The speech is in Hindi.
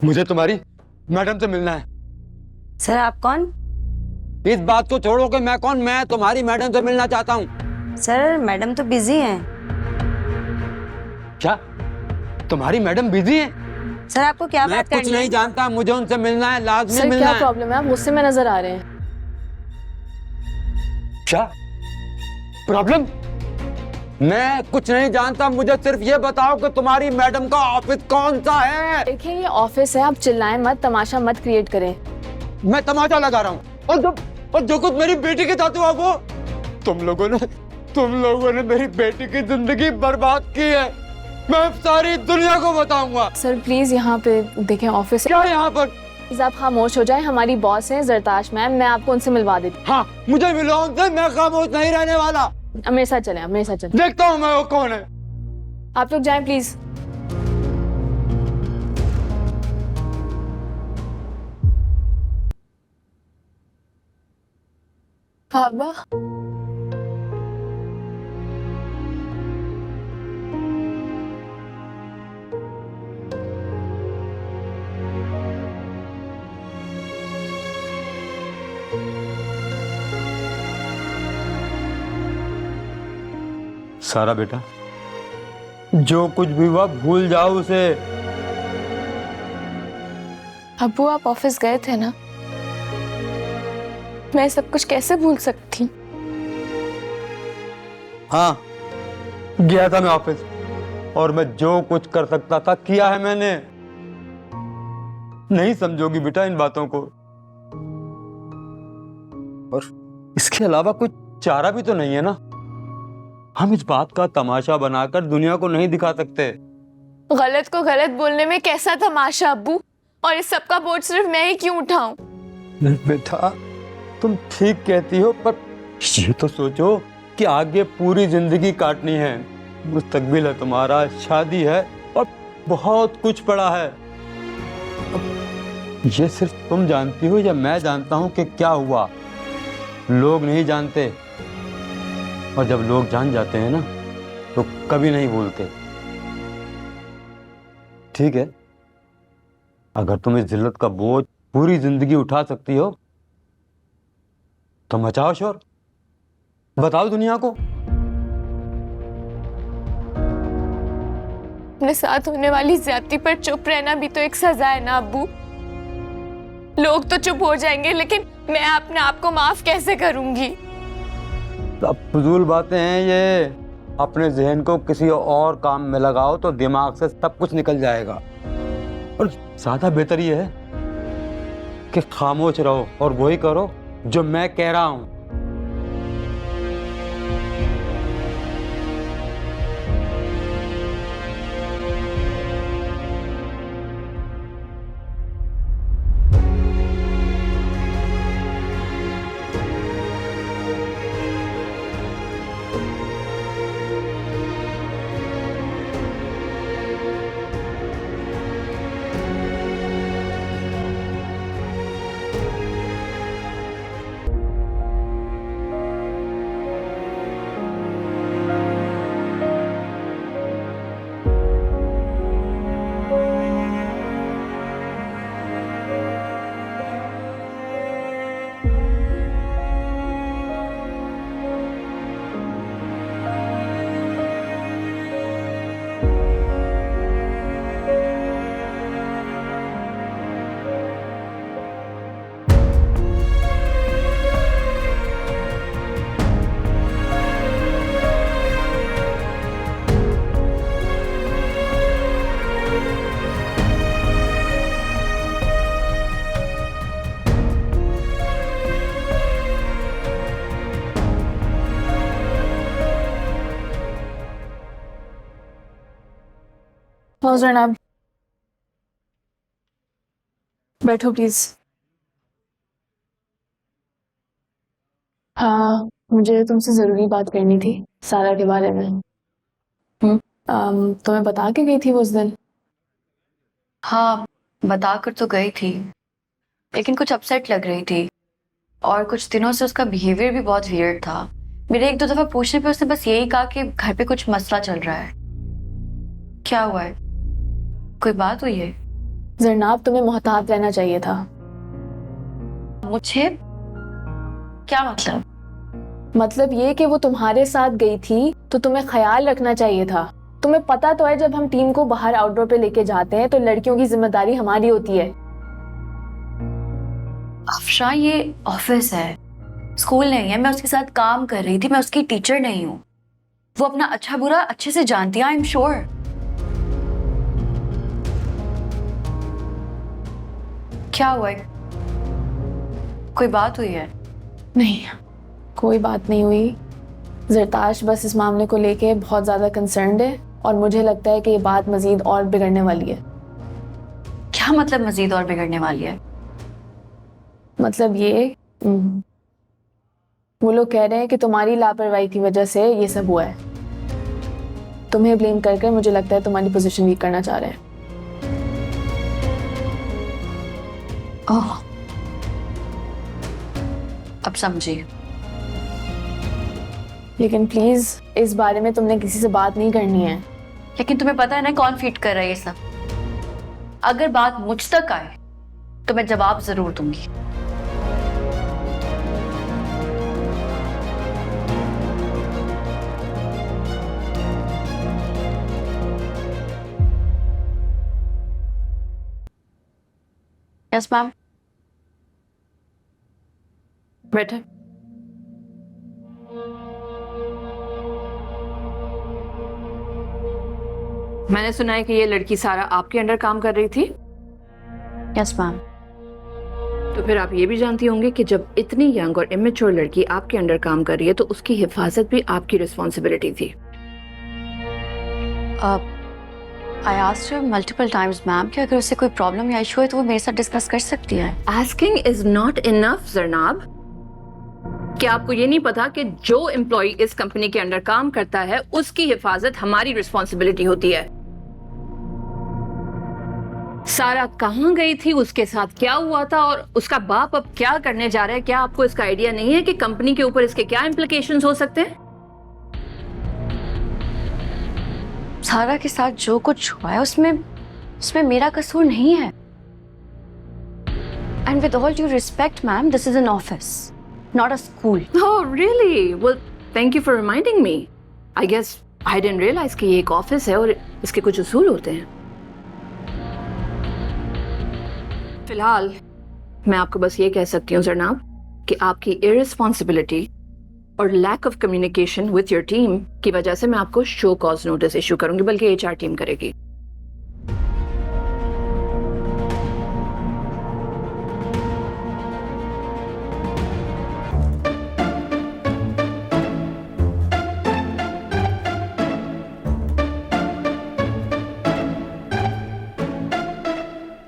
मुझे तुम्हारी मैडम से मिलना है। सर आप कौन? इस बात को छोड़ो कि मैं कौन, मैं तुम्हारी मैडम से मिलना चाहता हूँ। सर मैडम तो बिजी हैं। क्या तुम्हारी मैडम बिजी है? सर आपको क्या मैं बात कुछ करनी नहीं है? जानता, मुझे उनसे मिलना है, लाजमी सर मिलना क्या है। प्रॉब्लम है? आप गुस्से में नजर आ रहे हैं। क्या प्रॉब्लम? मैं कुछ नहीं जानता, मुझे सिर्फ ये बताओ कि तुम्हारी मैडम का ऑफिस कौन सा है। देखिए ये ऑफिस है, आप चिल्लाएं मत, तमाशा मत क्रिएट करें। मैं तमाशा लगा रहा हूँ और जो कुछ मेरी बेटी के साथ हुआ वो तुम लोगों ने मेरी बेटी की जिंदगी बर्बाद की है। मैं सारी दुनिया को बताऊंगा। सर प्लीज यहाँ पे देखें, ऑफिस है। क्या यहाँ पर? प्लीज आप खामोश हो जाएं, हमारी बॉस है जरताश मैम, मैं आपको उनसे मिलवा देती हाँ, मुझे मिलो उनसे, मैं खामोश नहीं रहने वाला। हूँ। अब मेरे साथ चलें, अब मेरे साथ चलें। देखता हूँ मैं वो कौन है। आप लोग जाएं प्लीज। बाबा सारा बेटा, जो कुछ भी हुआ भूल जाओ उसे। अब्बू आप ऑफिस गए थे ना, मैं सब कुछ कैसे भूल सकती हूँ? हाँ, गया था मैं ऑफिस और मैं जो कुछ कर सकता था किया है मैंने। नहीं समझोगी बेटा इन बातों को। और इसके अलावा कुछ चारा भी तो नहीं है ना। हम इस बात का तमाशा बनाकर दुनिया को नहीं दिखा सकते। गलत को गलत बोलने में कैसा तमाशा अब्बू, और इस सब का बोझ सिर्फ मैं ही क्यों उठाऊं? बेटा तुम ठीक कहती हो, पर ये तो सोचो कि आगे पूरी जिंदगी काटनी है। मुस्तकबिल है तुम्हारा, शादी है और बहुत कुछ पड़ा है। अब ये सिर्फ तुम जानती हो या मैं जानता हूं कि क्या हुआ? लोग नहीं जानते, और जब लोग जान जाते हैं ना तो कभी नहीं भूलते। ठीक है, अगर तुम इस जिल्लत का बोझ पूरी जिंदगी उठा सकती हो तो मचाओ शोर, बताओ दुनिया को। अपने साथ होने वाली ज्यादती पर चुप रहना भी तो एक सजा है ना अब्बू। लोग तो चुप हो जाएंगे, लेकिन मैं अपने आप को माफ कैसे करूंगी? अब फजूल बातें हैं ये। अपने जहन को किसी और काम में लगाओ तो दिमाग से सब कुछ निकल जाएगा। और ज्यादा बेहतर ये है कि खामोश रहो और वही करो जो मैं कह रहा हूं। हाँ जनाब, बैठो प्लीज। हाँ, मुझे तुमसे जरूरी बात करनी थी सारा के बारे में। तुम्हें बता के गई थी वो उस दिन? हाँ, बताकर तो गई थी, लेकिन कुछ अपसेट लग रही थी और कुछ दिनों से उसका बिहेवियर भी बहुत वियर्ड था। मेरे एक दो दफा पूछने पे उसने बस यही कहा कि घर पे कुछ मसला चल रहा है। क्या हुआ है? कोई बात हुई है? जरनाब, तुम्हें मोहतात रहना चाहिए था। मुझे क्या मतलब? मतलब ये कि वो तुम्हारे साथ गई थी तो तुम्हें ख्याल रखना चाहिए था। तुम्हें पता तो है जब हम टीम को बाहर आउटडोर पे लेके जाते हैं तो लड़कियों की जिम्मेदारी हमारी होती है। अफशा, ये ऑफिस है, स्कूल नहीं है। मैं उसके साथ काम कर रही थी, मैं उसकी टीचर नहीं हूँ। वो अपना अच्छा बुरा अच्छे से जानती है, आई एम श्योर। क्या हुआ है? कोई बात हुई है? नहीं, कोई बात नहीं हुई। जरताश बस इस मामले को लेके बहुत ज़्यादा कंसर्न्ड है और मुझे लगता है कि ये बात मज़ीद और बिगड़ने वाली है। क्या मतलब मजीद और बिगड़ने वाली है? मतलब ये वो लोग कह रहे हैं कि तुम्हारी लापरवाही की वजह से ये सब हुआ है। तुम्हें ब्लेम कर कर मुझे लगता है तुम्हारी पोजीशन वीक करना चाह रहे हैं। ओह, अब समझी। लेकिन प्लीज इस बारे में तुमने किसी से बात नहीं करनी है। लेकिन तुम्हें पता है ना कौन फीड कर रहा है ये सब? अगर बात मुझ तक आए तो मैं जवाब जरूर दूंगी। Yes ma'am. बैठे। मैंने सुना है कि ये लड़की सारा आपके अंडर काम कर रही थी। Yes ma'am. तो फिर आप ये भी जानती होंगी कि जब इतनी यंग और इमेच्योर लड़की आपके अंडर काम कर रही है तो उसकी हिफाजत भी आपकी रिस्पॉन्सिबिलिटी थी। I asked her multiple times ma'am कि अगर उससे कोई प्रॉब्लम या इशू है तो वो मेरे साथ डिस्कस कर सकती है। Asking is not enough जरनाब। क्या आपको ये नहीं पता कि जो एम्प्लॉय इस कंपनी के अंडर काम करता है उसकी हिफाजत हमारी रिस्पॉन्सिबिलिटी होती है? सारा कहाँ गई थी, उसके साथ क्या हुआ था और उसका बाप अब क्या करने जा रहा है? क्या आपको इसका आइडिया नहीं है कि कंपनी के ऊपर इसके क्या इम्प्लीकेशंस हो सकते हैं? सारा के साथ जो कुछ हुआ है उसमें मेरा कसूर नहीं है। And with all due respect ma'am, this is an office, not a school. Oh, really? Well, thank you for reminding me. I guess I didn't realize कि ये एक ऑफिस है और इसके कुछ उसूल होते हैं। फिलहाल मैं आपको बस ये कह सकती हूँ जरनाब कि आपकी इररिस्पॉन्सिबिलिटी और lack of communication with your team की वजह से मैं आपको शो कॉज नोटिस इशू करूंगी, बल्कि HR टीम करेगी।